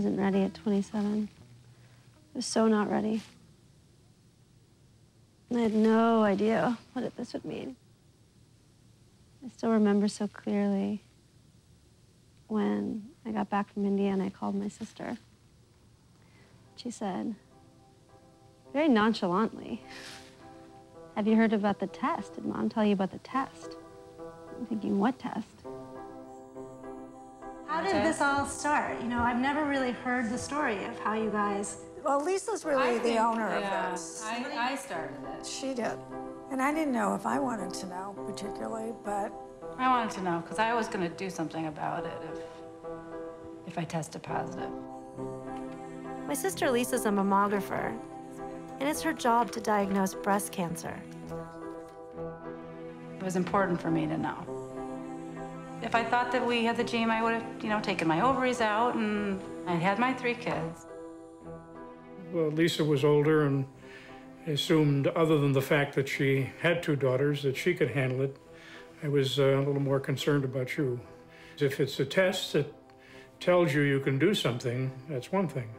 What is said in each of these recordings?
wasn't ready at 27. I was so not ready. And I had no idea what this would mean. I still remember so clearly when I got back from India and I called my sister. She said, very nonchalantly, "Have you heard about the test? Did Mom tell you about the test?" I'm thinking, what test? How did this all start? You know, I've never really heard the story of how you guys... Well, Lisa's really the owner of this. I started it. She did. And I didn't know if I wanted to know particularly, but... I wanted to know, because I was going to do something about it if I tested positive. My sister Lisa's a mammographer, and it's her job to diagnose breast cancer. It was important for me to know. If I thought that we had the gene, I would have, you know, taken my ovaries out, and I had my 3 kids. Well, Lisa was older and assumed, other than the fact that she had 2 daughters, that she could handle it. I was a little more concerned about you. If it's a test that tells you you can do something, that's one thing.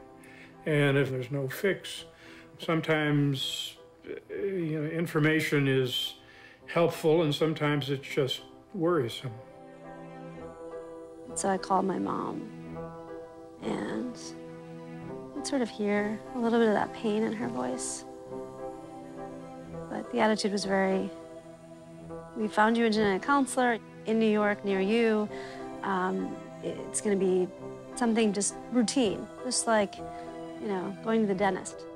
And if there's no fix, sometimes you know, information is helpful and sometimes it's just worrisome. So I called my mom, and I could sort of hear a little bit of that pain in her voice. But the attitude was very, "We found you a genetic counselor in New York near you. It's going to be something just routine, just like, you know, going to the dentist."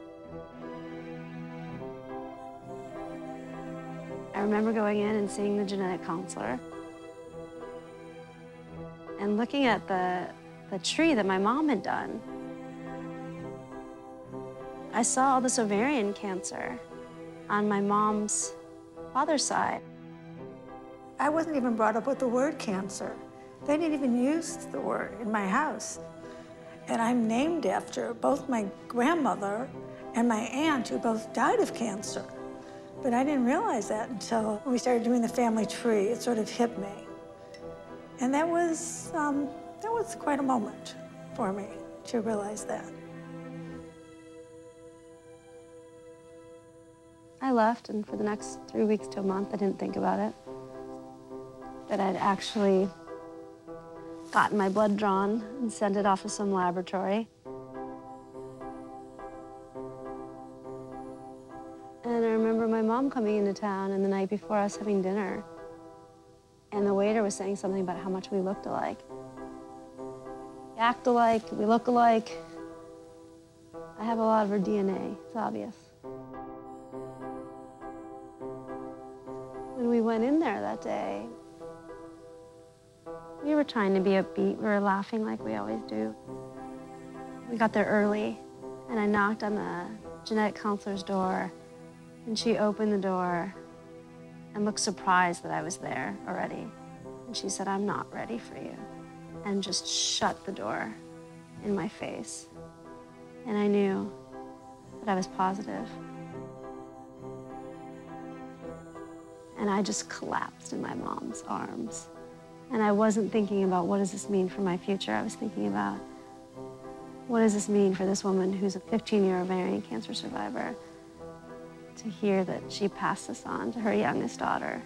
I remember going in and seeing the genetic counselor and looking at the tree that my mom had done. I saw all this ovarian cancer on my mom's father's side. I wasn't even brought up with the word cancer. They didn't even use the word in my house. And I'm named after both my grandmother and my aunt, who both died of cancer. But I didn't realize that until we started doing the family tree. It sort of hit me. And that was quite a moment for me to realize that. I left, and for the next 3 weeks to a month, I didn't think about it. That I'd actually gotten my blood drawn and sent it off to some laboratory. And I remember my mom coming into town, and the night before us having dinner, and the waiter was saying something about how much we looked alike. We act alike, we look alike. I have a lot of her DNA, it's obvious. When we went in there that day, we were trying to be upbeat. We were laughing like we always do. We got there early, and I knocked on the genetic counselor's door, and she opened the door and looked surprised that I was there already. And she said, "I'm not ready for you," and just shut the door in my face. And I knew that I was positive. And I just collapsed in my mom's arms. And I wasn't thinking about what does this mean for my future. I was thinking about what does this mean for this woman who's a 15-year ovarian cancer survivor, to hear that she passed this on to her youngest daughter.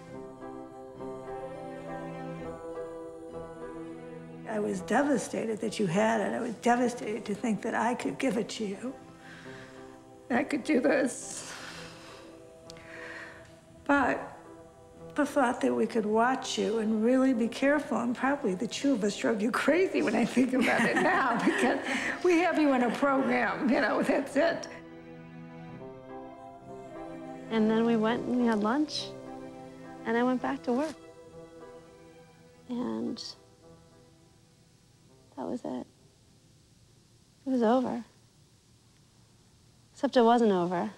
I was devastated that you had it. I was devastated to think that I could give it to you. I could do this. But the thought that we could watch you and really be careful, and probably the 2 of us drove you crazy when I think about it now, because we have you in a program, you know, that's it. And then we went and we had lunch, and I went back to work. And that was it. It was over. Except it wasn't over.